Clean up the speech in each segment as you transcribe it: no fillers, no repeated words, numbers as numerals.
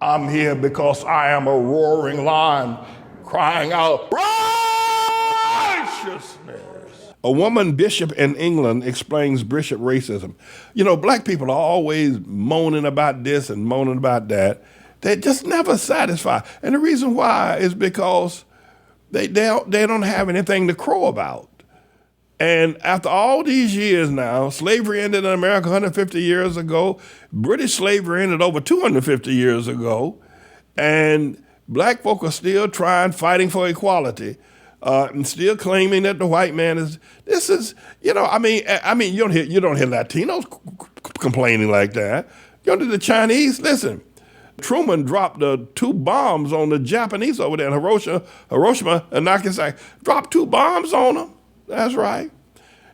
I'm here because I am a roaring lion crying out righteousness. A woman bishop in England explains bishop racism. You know, black people are always moaning about this and moaning about that. They're just never satisfied. And the reason why is because they don't have anything to crow about. And after all these years now, slavery ended in America 150 years ago. British slavery ended over 250 years ago. And black folk are still fighting for equality, and still claiming that the white man is, you don't hear Latinos complaining like that. You don't hear the Chinese. Listen, Truman dropped 2 bombs on the Japanese over there in Hiroshima and Nagasaki. Dropped 2 bombs on them. That's right.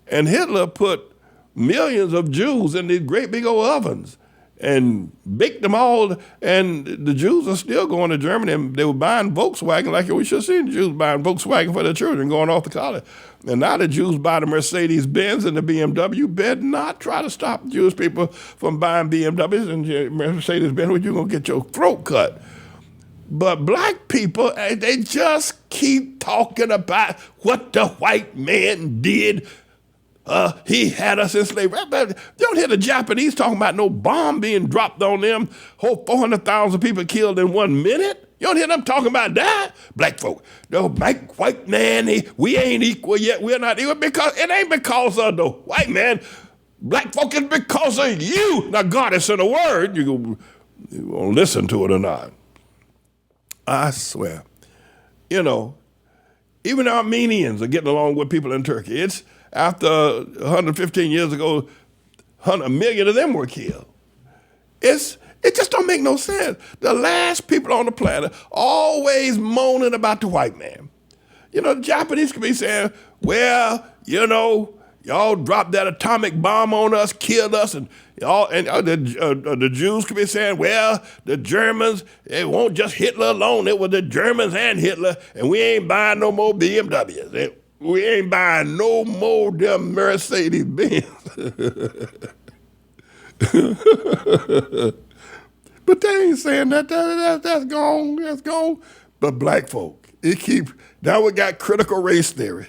And Hitler put millions of Jews in these great big old ovens and baked them all. And the Jews are still going to Germany, and they were buying Volkswagen, like we should have seen Jews buying Volkswagen for their children going off to college. And now the Jews buy the Mercedes-Benz and the BMW. You better not try to stop Jewish people from buying BMWs and Mercedes-Benz, or you're going to get your throat cut. But black people, they just keep talking about what the white man did. He had us in slavery. You don't hear the Japanese talking about no bomb being dropped on them. Whole 400,000 people killed in 1 minute. You don't hear them talking about that. Black folk, the black white man, we ain't equal yet. We're not equal because it ain't because of the white man. Black folk is because of you. Now God has sent a word. You gonna listen to it or not? I swear, even the Armenians are getting along with people in Turkey. It's after 115 years ago, 100 million of them were killed. It just don't make no sense. The last people on the planet always moaning about the white man. The Japanese could be saying, well, y'all dropped that atomic bomb on us, killed us, and the Jews could be saying, well, the Germans, it won't just Hitler alone. It was the Germans and Hitler, and we ain't buying no more BMWs. We ain't buying no more damn Mercedes-Benz. But they ain't saying that. That's gone. That's gone. But black folk, now we got critical race theory.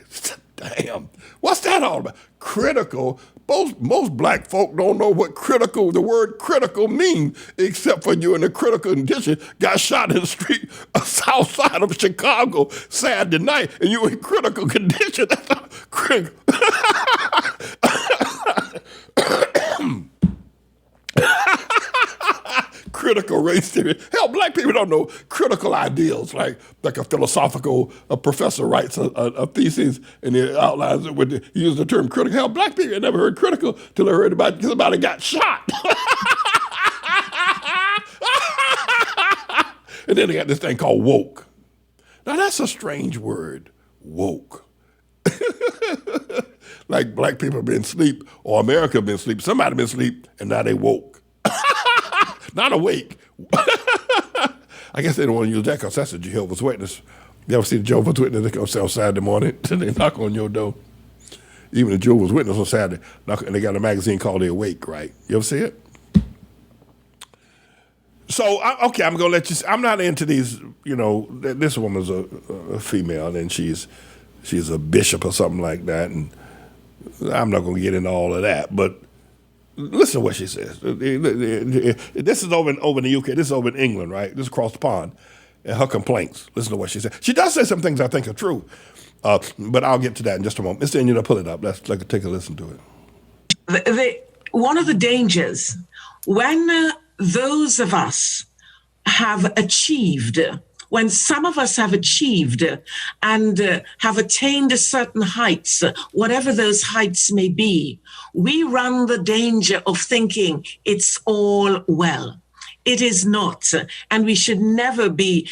Damn. What's that all about? Critical. Most black folk don't know what the word critical means, except for you in the critical condition, got shot in the street south side of Chicago Saturday night, and you in critical condition. That's not critical. Critical race theory. Hell, black people don't know critical ideals, like a philosophical professor writes a thesis and he outlines it he uses the term critical. Hell, black people had never heard critical till they heard about somebody got shot. And then they got this thing called woke. Now that's a strange word, woke. Like black people have been asleep, or America been asleep. Somebody been asleep, and now they woke. Not awake. I guess they don't want to use that because that's a Jehovah's Witness. You ever see the Jehovah's Witness? They come on Saturday morning and they knock on your door. Even the Jehovah's Witness on Saturday, and they got a magazine called The Awake, right? You ever see it? So, I'm going to let you see. I'm not into these, this woman's a female and she's a bishop or something like that. And I'm not going to get into all of that, but listen to what she says. This is over in the UK. This is over in England, right? This is across the pond. And her complaints. Listen to what she said. She does say some things I think are true, but I'll get to that in just a moment. Mr. India, pull it up. Let's take a listen to it. One of the dangers, when those of us have achieved, when some of us have achieved and have attained certain heights, whatever those heights may be, we run the danger of thinking it's all well. It is not. And we should never we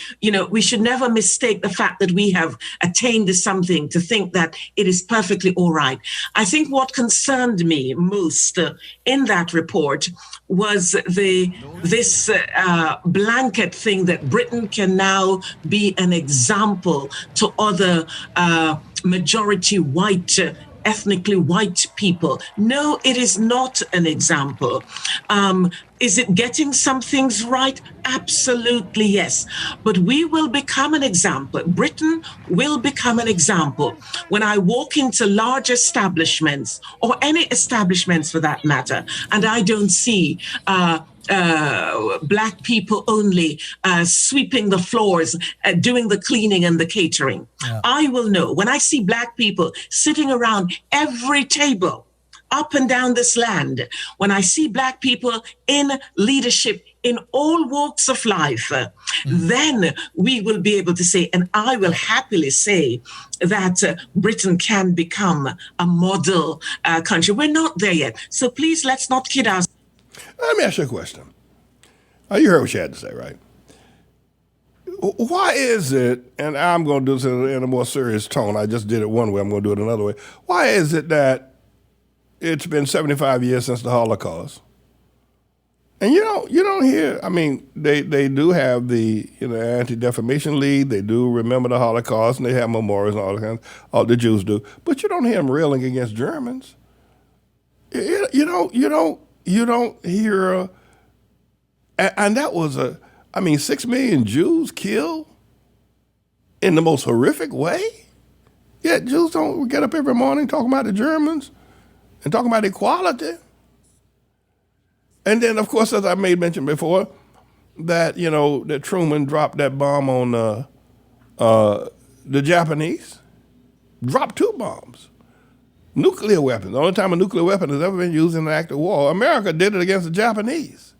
should never mistake the fact that we have attained to something to think that it is perfectly all right. I think what concerned me most in that report was this blanket thing that Britain can now be an example to other majority white ethnically white people. No, it is not an example. Is it getting some things right? Absolutely, yes. But we will become an example. Britain will become an example when I walk into large establishments, or any establishments for that matter, and I don't see Black people only sweeping the floors, doing the cleaning and the catering. Yeah. I will know when I see Black people sitting around every table up and down this land, when I see Black people in leadership in all walks of life, then we will be able to say, and I will happily say, that Britain can become a model country. We're not there yet. So please, let's not kid ourselves. Let me ask you a question. You heard what she had to say, right? Why is it, and I'm going to do this in a more serious tone, I just did it one way, I'm going to do it another way. Why is it that it's been 75 years since the Holocaust, and you don't hear, I mean, they do have the Anti-Defamation League, they do remember the Holocaust, and they have memorials and all that kind of, all the Jews do, but you don't hear them railing against Germans. You don't hear, and that was 6 million Jews killed in the most horrific way. Yet Jews don't get up every morning talking about the Germans and talking about equality. And then, of course, as I made mention before, that that Truman dropped that bomb on the Japanese, dropped 2 bombs. Nuclear weapons. The only time a nuclear weapon has ever been used in an act of war. America did it against the Japanese.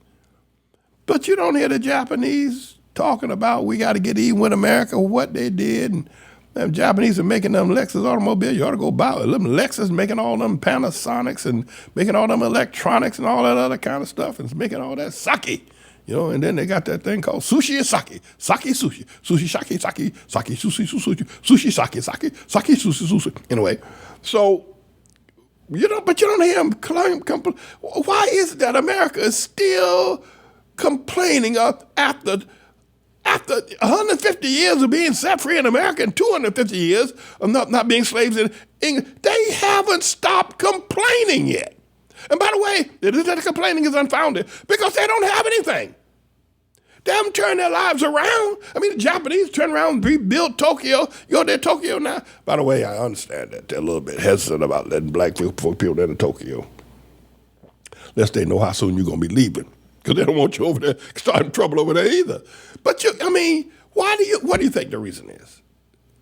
But you don't hear the Japanese talking about we got to get even with America, what they did. And the Japanese are making them Lexus automobiles. You ought to go buy them. Lexus making all them Panasonics and making all them electronics and all that other kind of stuff and making all that sake. And then they got that thing called sushi and sake. Sake, sushi. Sushi, sake, sake. Sake, sushi, sushi. Sushi, sake, sake. Sake, sushi, sushi. Anyway, so... but you don't hear them complain. Why is it that America is still complaining after 150 years of being set free in America and 250 years of not being slaves in England? They haven't stopped complaining yet. And by the way, it is that the complaining is unfounded because they don't have anything. They haven't turned their lives around. The Japanese turned around and rebuilt Tokyo. You're there, Tokyo now. By the way, I understand that they're a little bit hesitant about letting Black people into Tokyo, lest they know how soon you're going to be leaving, because they don't want you over there starting trouble over there either. But what do you think the reason is?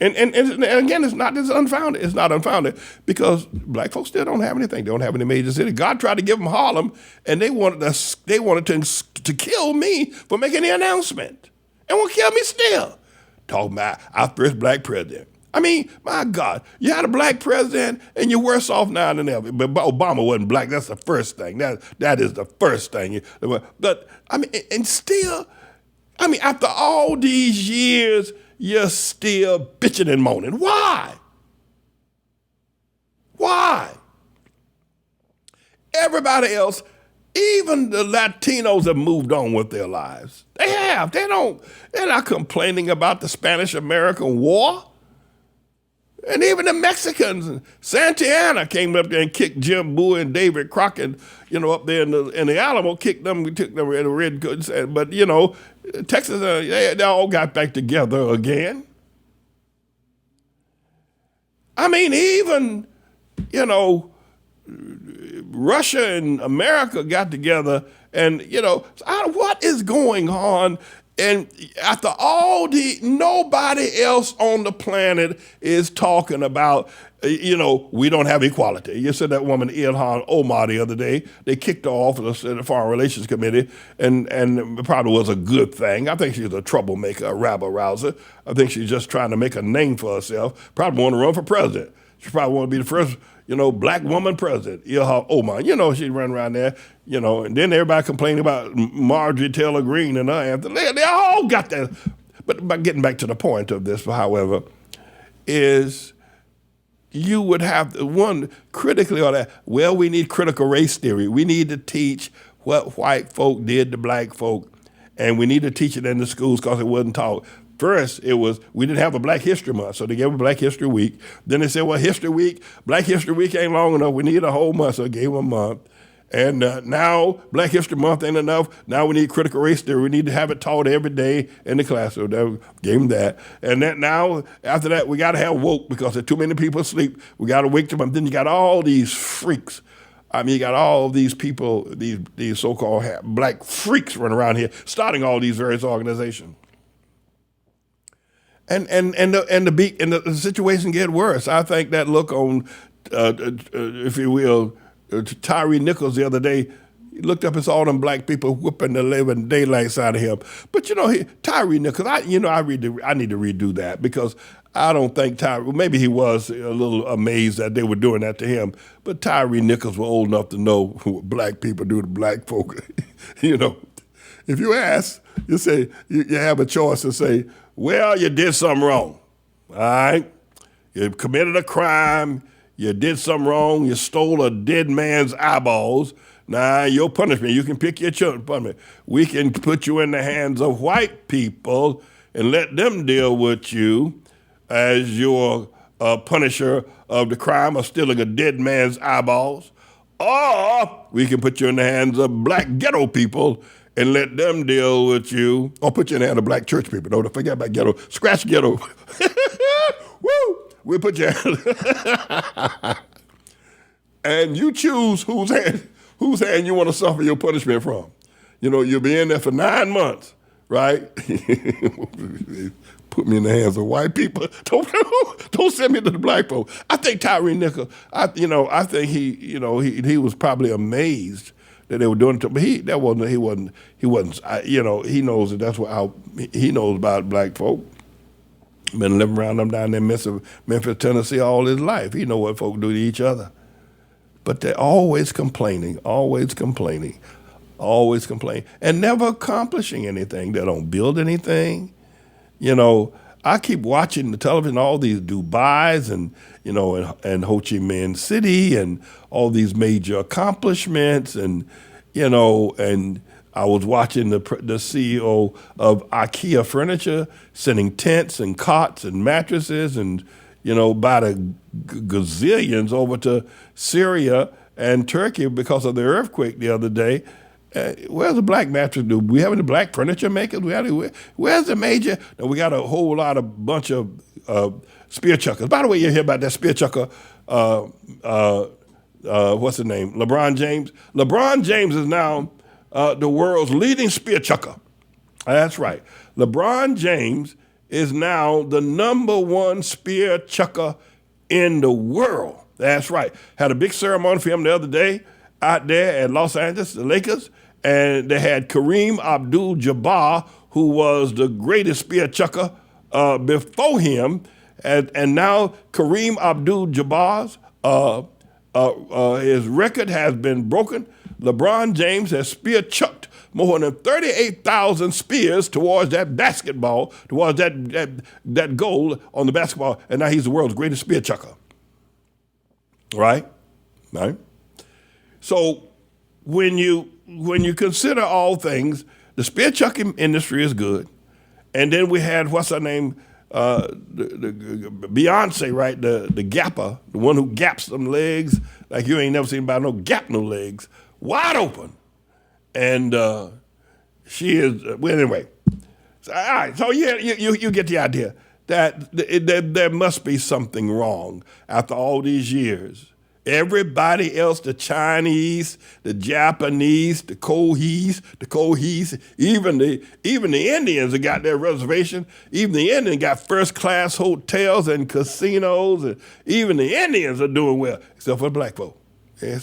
And again, it's not unfounded. It's not unfounded because Black folks still don't have anything. They don't have any major city. God tried to give them Harlem, and they wanted to kill me for making the announcement, and will kill me still. Talking about our first Black president. My God, you had a Black president, and you're worse off now than ever. But Obama wasn't Black. That's the first thing. That is the first thing. But and still, after all these years, you're still bitching and moaning. Why? Why? Everybody else, even the Latinos, have moved on with their lives. They have. They're not complaining about the Spanish-American War. And even the Mexicans, Santa Anna came up there and kicked Jim Bowie and David Crockett, up there in the Alamo, kicked them, took them in the red goods. But, Texas, they all got back together again. Even, Russia and America got together and, what is going on? And after nobody else on the planet is talking about, we don't have equality. You said that woman Ilhan Omar the other day, they kicked her off of the Foreign Relations Committee, and it probably was a good thing. I think she's a troublemaker, a rabble-rouser. I think she's just trying to make a name for herself. Probably want to run for president. She probably want to be the first, Black woman president, Ilhan Omar. She'd run around there, and then everybody complaining about Marjorie Taylor Greene and her anthem. They all got that. But by getting back to the point of this, however, is you would have one critically on that. Well, we need critical race theory. We need to teach what white folk did to Black folk, and we need to teach it in the schools because it wasn't taught. First, we didn't have a Black History Month, so they gave a Black History Week. Then they said, well, Black History Week ain't long enough. We need a whole month, so they gave them a month. And now Black History Month ain't enough. Now we need critical race theory. We need to have it taught every day in the class. So they gave them that. And then now, after that, we got to have woke because there are too many people asleep. We got to wake them up. Then you got all these freaks. I mean, you got all these people, these so-called black freaks running around here, starting all these various organizations. And the situation get worse. I think that look on, if you will, Tyree Nichols the other day, he looked up and saw all them black people whooping the living daylights out of him. But Tyree Nichols, I need to redo that because I don't think maybe he was a little amazed that they were doing that to him. But Tyree Nichols was old enough to know what black people do to black folk. If you ask, you say you have a choice to say, well, you did something wrong. All right, you committed a crime. You did something wrong. You stole a dead man's eyeballs. Now, your punishment, you can pick your punishment. We can put you in the hands of white people and let them deal with you as your punisher of the crime of stealing a dead man's eyeballs. Or we can put you in the hands of black ghetto people and let them deal with you. Or put you in the hands of black church people. Don't forget about ghetto. Scratch ghetto. Woo! We'll put you and you choose whose hand you want to suffer your punishment from. You'll be in there for 9 months, right? Put me in the hands of white people. Don't send me to the black folks. I think Tyree Nichols, I think he was probably amazed that they were doing it to him. But he wasn't. He knows that that's how he knows about black folk. Been living around them down there in Memphis, Tennessee all his life. He know what folk do to each other. But they're always complaining, and never accomplishing anything. They don't build anything. I keep watching the television, all these Dubais and Ho Chi Minh City and all these major accomplishments and I was watching the CEO of IKEA Furniture sending tents and cots and mattresses and, by the gazillions over to Syria and Turkey because of the earthquake the other day. Where's the black mattress? Do we have any black furniture makers? Where's the major? No, we got a whole bunch of spear chuckers. By the way, you hear about that spear chucker, what's his name? LeBron James. LeBron James is now the world's leading spear chucker. That's right. LeBron James is now the #1 spear chucker in the world. That's right. Had a big ceremony for him the other day out there at Los Angeles, the Lakers, and they had Kareem Abdul-Jabbar, who was the greatest spear chucker before him, and now Kareem Abdul-Jabbar's his record has been broken. LeBron James has spear chucked more than 38,000 spears towards that basketball, towards that goal on the basketball, and now he's the world's greatest spear chucker. Right? So when you consider all things, the spear chucking industry is good, and then we had what's her name, the Beyonce, right? The gapper, the one who gaps them legs like you ain't never seen anybody gap no legs, wide open, and she is. Well, anyway, so, all right. So you get the idea that there must be something wrong after all these years. Everybody else, the Chinese, the Japanese, the Kohis, even the Indians have got their reservation. Even the Indians got first-class hotels and casinos, and even the Indians are doing well, except for the black folk. So, and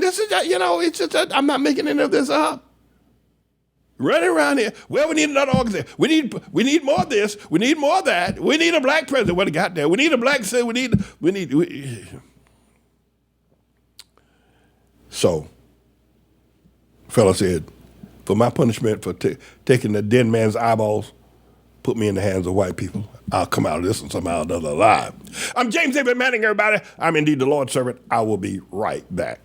this is, it's just, I'm not making any of this up. Running around here, well, we need another organization. We need more of this. We need more of that. We need a black president. What he got there? We need a black city. So, fellow said, for my punishment for taking the dead man's eyeballs, put me in the hands of white people. I'll come out of this and somehow or another alive. I'm James David Manning, everybody. I'm indeed the Lord's servant. I will be right back.